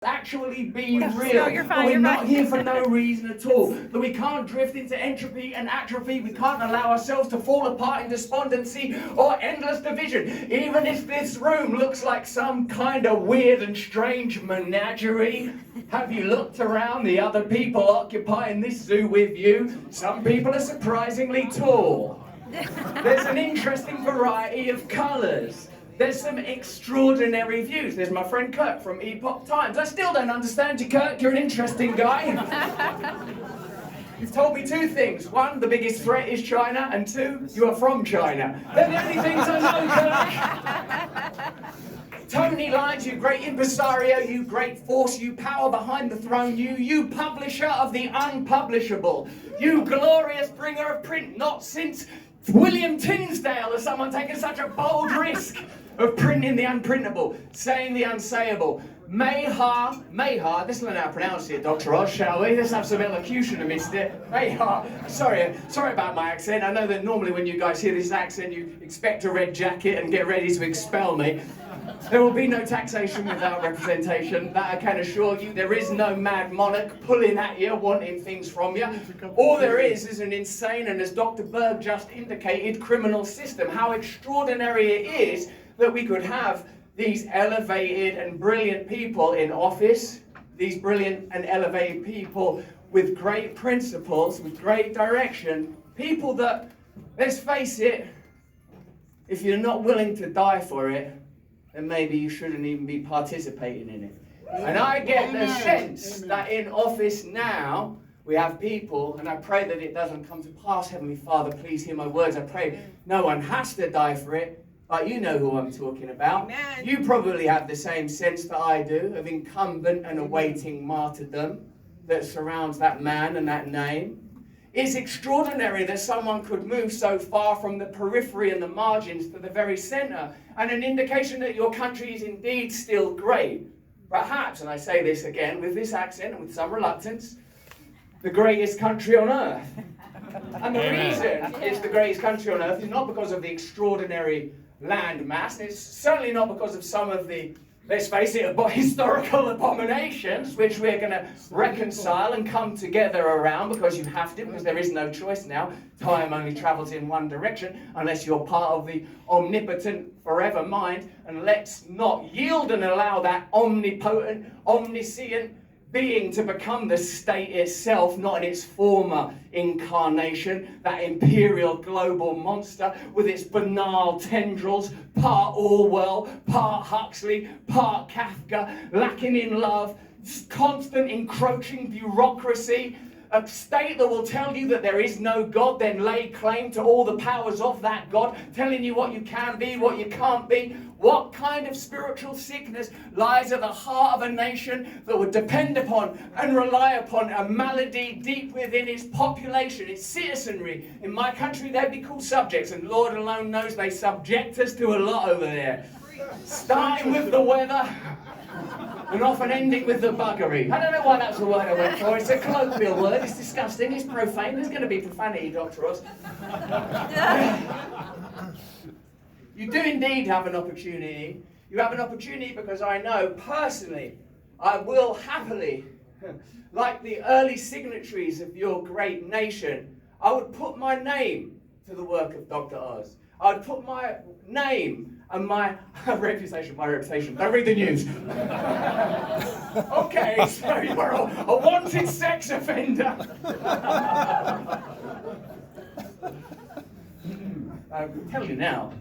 actually be real. No, you're fine, We're you're not fine. here for no reason at all. That we can't drift into entropy and atrophy. We can't allow ourselves to fall apart in despondency or endless division. Even if this room looks like some kind of weird and strange menagerie, have you looked around the other people occupying this zoo with you? Some people are surprisingly tall. There's an interesting variety of colours. There's some extraordinary views. There's my friend Kirk from Epoch Times. I still don't understand you, Kirk. You're an interesting guy. You've told me two things. One, the biggest threat is China, and two, you are from China. They're the only things I know, Kirk. Tony Lyons, you great impresario, you great force, you power behind the throne, you publisher of the unpublishable, you glorious bringer of print, not since William Tinsdale has someone taken such a bold risk of printing the unprintable, saying the unsayable. MAHA, let's learn how to pronounce it, Dr. Oz, shall we? Let's have some elocution amidst it. MAHA, sorry about my accent. I know that normally when you guys hear this accent, you expect a red jacket and get ready to expel me. There will be no taxation without representation, that I can assure you. There is no mad monarch pulling at you, wanting things from you. All there is an insane, and as Dr. Berg just indicated, criminal system. How extraordinary it is that we could have these elevated and brilliant people in office, these brilliant and elevated people with great principles, with great direction, people that, let's face it, if you're not willing to die for it, then maybe you shouldn't even be participating in it. And I get the sense that in office now, we have people, and I pray that it doesn't come to pass, Heavenly Father, please hear my words. I pray no one has to die for it, but you know who I'm talking about. Amen. You probably have the same sense that I do of incumbent and awaiting martyrdom that surrounds that man and that name. It's extraordinary that someone could move so far from the periphery and the margins to the very centre, and an indication that your country is indeed still great. Perhaps, and I say this again with this accent and with some reluctance, the greatest country on earth. And the reason it's the greatest country on earth is not because of the extraordinary land mass, it's certainly not because of some of the, let's face it, historical abominations which we're going to reconcile and come together around, because you have to, because there is no choice now. Time only travels in one direction unless you're part of the omnipotent forever mind. And let's not yield and allow that omnipotent, omniscient being to become the state itself, not in its former incarnation, that imperial global monster with its banal tendrils, part Orwell, part Huxley, part Kafka, lacking in love, constant encroaching bureaucracy, a state that will tell you that there is no God, then lay claim to all the powers of that God, telling you what you can be, what you can't be. What kind of spiritual sickness lies at the heart of a nation that would depend upon and rely upon a malady deep within its population, its citizenry? In my country, they'd be called subjects, and Lord alone knows they subject us to a lot over there. Starting with the weather, and often ending with the buggery. I don't know why that's the word I went for. It's a colloquial word. It's disgusting. It's profane. There's going to be profanity, Dr. Oz. You do indeed have an opportunity. You have an opportunity because I know personally, I will happily, like the early signatories of your great nation, I would put my name to the work of Dr. Oz. I would put my name and my reputation, don't read the news. Okay, so you're a wanted sex offender. I will tell you now.